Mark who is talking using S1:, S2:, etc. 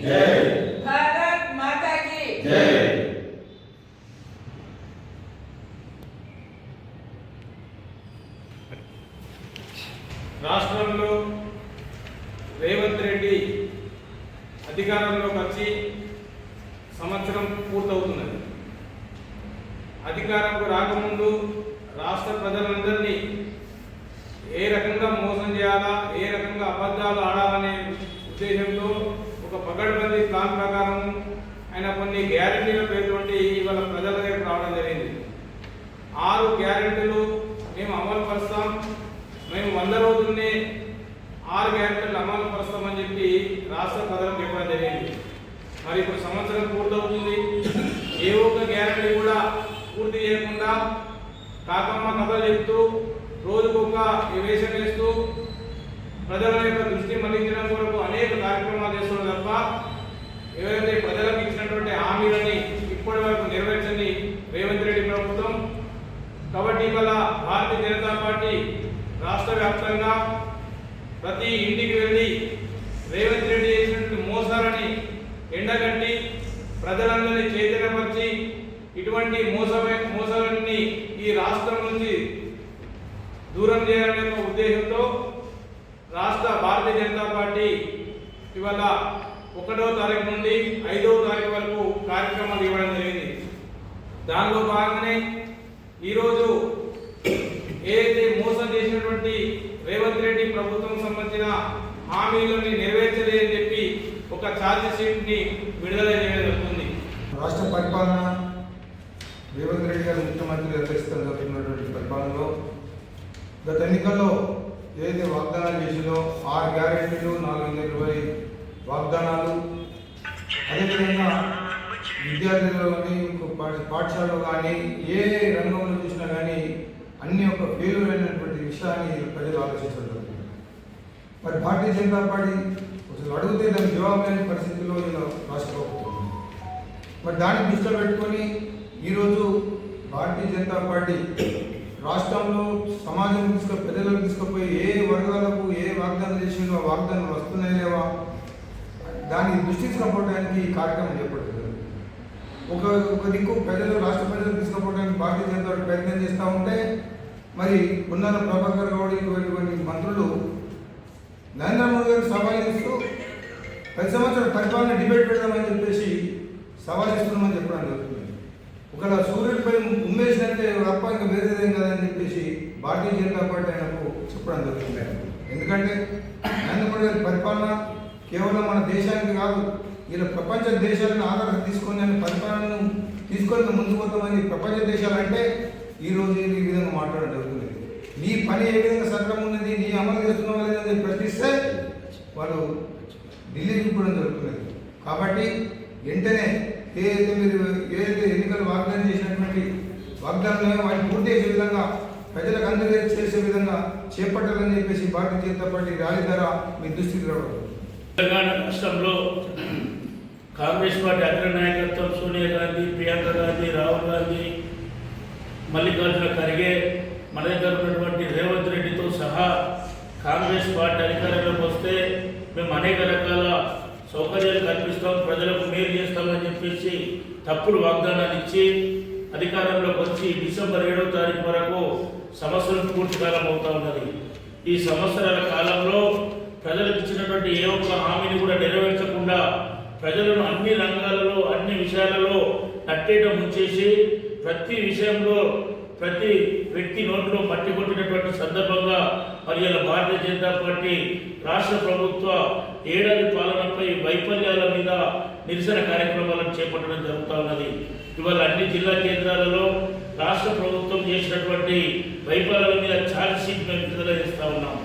S1: జై.
S2: భారత్ మాతా కీ
S1: జై.
S3: రాష్ట్రంలో రేవంత్ రెడ్డి అధికారంలోకి వచ్చి సంవత్సరం పూర్తవుతున్నది. అధికారంకు రాకముందు రాష్ట్ర ప్రజలందరినీ ఏ రకంగా మోసం చేయాలా, ఏ రకంగా అబద్ధాలు ఆడాలనే ఉద్దేశంతో ఒక పగడ్బందీ ప్లాన్ ప్రకారం ఆయన కొన్ని గ్యారెంటీల పేరుతోటి ఇవాళ ప్రజల దగ్గర రావడం జరిగింది. 6 గ్యారెంటీలు మేము అమలు పరుస్తాం, మేము 100 రోజుల్ని 6 గ్యారెంటీలు అమలు పరుస్తామని చెప్పి రాష్ట్ర ప్రజలకు చెప్పడం జరిగింది. మరి ఇప్పుడు సంవత్సరం పూర్తవుతుంది, ఏ ఒక్క గ్యారెంటీ కూడా పూర్తి చేయకుండా కాకమ్మ కథలు చెప్తూ రోజుకొక వేషం వేస్తూ ప్రజల యొక్క దృష్టి మళ్లించడం కొరకు అనేక కార్యక్రమాలు చేస్తున్నారు తప్ప ఎవరైతే ప్రజలకు ఇచ్చినటువంటి హామీలని ఇప్పటి వరకు నెరవేర్చని రేవంత్ రెడ్డి ప్రభుత్వం. కాబట్టి ఇవాళ భారతీయ జనతా పార్టీ రాష్ట్ర వ్యాప్తంగా ప్రతి ఇంటికి వెళ్ళి రేవంత్ రెడ్డి చేసినటువంటి మోసాలని ఎండగట్టి ప్రజలందరినీ చైతన్యపరిచి ఇటువంటి మోసాలన్నీ ఈ రాష్ట్రం నుంచి దూరం చేయాలనే ఉద్దేశంతో రాష్ట్ర భారతీయ జనతా పార్టీ ఇవాళ 1వ తారీఖు నుండి 5వ తారీఖు వరకు కార్యక్రమాలు ఇవ్వడం జరిగింది. దానిలో భాగంగానే ఈరోజు ఏదైతే మోసం చేసినటువంటి రేవంత్ రెడ్డి ప్రభుత్వం సంబంధించిన హామీలను నెరవేర్చలేదని చెప్పి ఒక ఛార్జ్ షీట్ ని విడుదల చేయడం జరుగుతుంది.
S4: రాష్ట్ర పరిపాలన రేవంత్ రెడ్డి గారు ముఖ్యమంత్రి నిర్వహిస్తూ జరుగుతున్నటువంటి పరిపాలనలో గత ఎన్నికల్లో ఏదైతే వాగ్దానాలు చేసిందో 6 గ్యారెంటీలు, 420 వాగ్దానాలు, అదేవిధంగా విద్యార్థులలో కానీ పాఠశాలలో కానీ ఏ రంగంలో చూసినా కానీ అన్ని ఒక ఫెయిల్యూర్ అయినటువంటి విషయాన్ని ప్రజలు ఆలోచించడం జరుగుతుంది. మరి భారతీయ జనతా పార్టీ అసలు అడిగితే దానికి జవాబు లేని పరిస్థితుల్లో రాష్ట్ర ప్రభుత్వం. మరి దాన్ని దృష్టిలో పెట్టుకొని ఈరోజు భారతీయ జనతా పార్టీ రాష్ట్రంలో సమాజం ప్రజలకు తీసుకుపోయి ఏ వర్గాలకు ఏ వాగ్దానం చేసిందో ఆ వాగ్దానం వస్తున్నాయి లేవా దాన్ని దృష్టి తీసుకుపోవడానికి ఈ కార్యక్రమం చేపడుతుంది. ఒక దిక్కు ప్రజలు రాష్ట్ర ప్రజలకు తీసుకుపోవడానికి భారతీయ జనతా పార్టీ ప్రయత్నం చేస్తూ ఉంటే మరి పొన్నాల ప్రభాకర్ గౌడ్ ఇటువంటి మంత్రులు నరేంద్ర మోదీ గారికి సవాల్ ఇస్తూ 10 సంవత్సరాల పరిపాలన డిబేట్ పెడదామని చెప్పేసి సవాల్ ఇస్తున్నామని చెప్పడం జరుగుతుంది. ఒకవేళ సూర్యుడిపై ఉమ్మేసినట్టే తప్ప ఇంకా వేరేదేం కదని చెప్పేసి భారతీయ జనతా పార్టీ ఆయనకు చెప్పడం జరుగుతుంది. ఎందుకంటే నరేంద్ర మోడీ గారి పరిపాలన కేవలం మన దేశానికి కాదు, ఇలా ప్రపంచ దేశాలను ఆధారం తీసుకొని ఆయన పరిపాలనను తీసుకొని ముందుకు పోతామని ప్రపంచ దేశాలంటే ఈరోజు ఈ విధంగా మాట్లాడడం జరుగుతుంది. నీ పని ఏ విధంగా సక్రమం ఉన్నది, నీ అమలు చేస్తున్నావా లేదని ప్రశ్నిస్తే వాళ్ళు ఢిల్లీ చూపడం జరుగుతున్నది. కాబట్టి వెంటనే ఏదైతే ఎన్నికలు వాగ్దానం చేసినటువంటి వాగ్దానాలు వాటిని పూర్తి చేసే విధంగా ప్రజలకు అందరూ చేసే విధంగా చేపట్టాలని చెప్పేసి భారతీయ జనతా పార్టీ ర్యాలీ ద్వారా మీ దృష్టికి రావడం.
S5: తెలంగాణ రాష్ట్రంలో కాంగ్రెస్ పార్టీ అగ్ర నాయకత్వం సోనియా గాంధీ, ప్రియాంక గాంధీ, రాహుల్ గాంధీ, మల్లికార్జున ఖర్గే, మన దగ్గర ఉన్నటువంటి రేవంత్ రెడ్డితో సహా కాంగ్రెస్ పార్టీ అధికారంలోకి వస్తే మేము అనేక రకాల సౌకర్యాలు కల్పిస్తాం, ప్రజలకు మేలు చేస్తామని చెప్పేసి తప్పుడు వాగ్దానాలు ఇచ్చి అధికారంలోకి వచ్చి డిసెంబర్ 7వ తారీఖు వరకు సంవత్సరం పూర్తి కాలం అవుతా ఉన్నది. ఈ సంవత్సరాల కాలంలో ప్రజలకు ఇచ్చినటువంటి ఏ ఒక్క హామీని కూడా నెరవేర్చకుండా ప్రజలను అన్ని రంగాలలో అన్ని విషయాలలో నట్టేట ముంచేసి ప్రతి విషయంలో ప్రతి వ్యక్తి నోట్లో మట్టి కొట్టినటువంటి సందర్భంగా మరి ఇలా భారతీయ జనతా పార్టీ రాష్ట్ర ప్రభుత్వ ఏడాది పాలనపై వైఫల్యాల మీద నిరసన కార్యక్రమాలను చేపట్టడం జరుగుతూ ఉన్నది. ఇవాళ అన్ని జిల్లా కేంద్రాలలో రాష్ట్ర ప్రభుత్వం చేసినటువంటి వైఫల్యాల మీద ఛార్జ్ షీట్ మేము విడుదల చేస్తూ ఉన్నాం.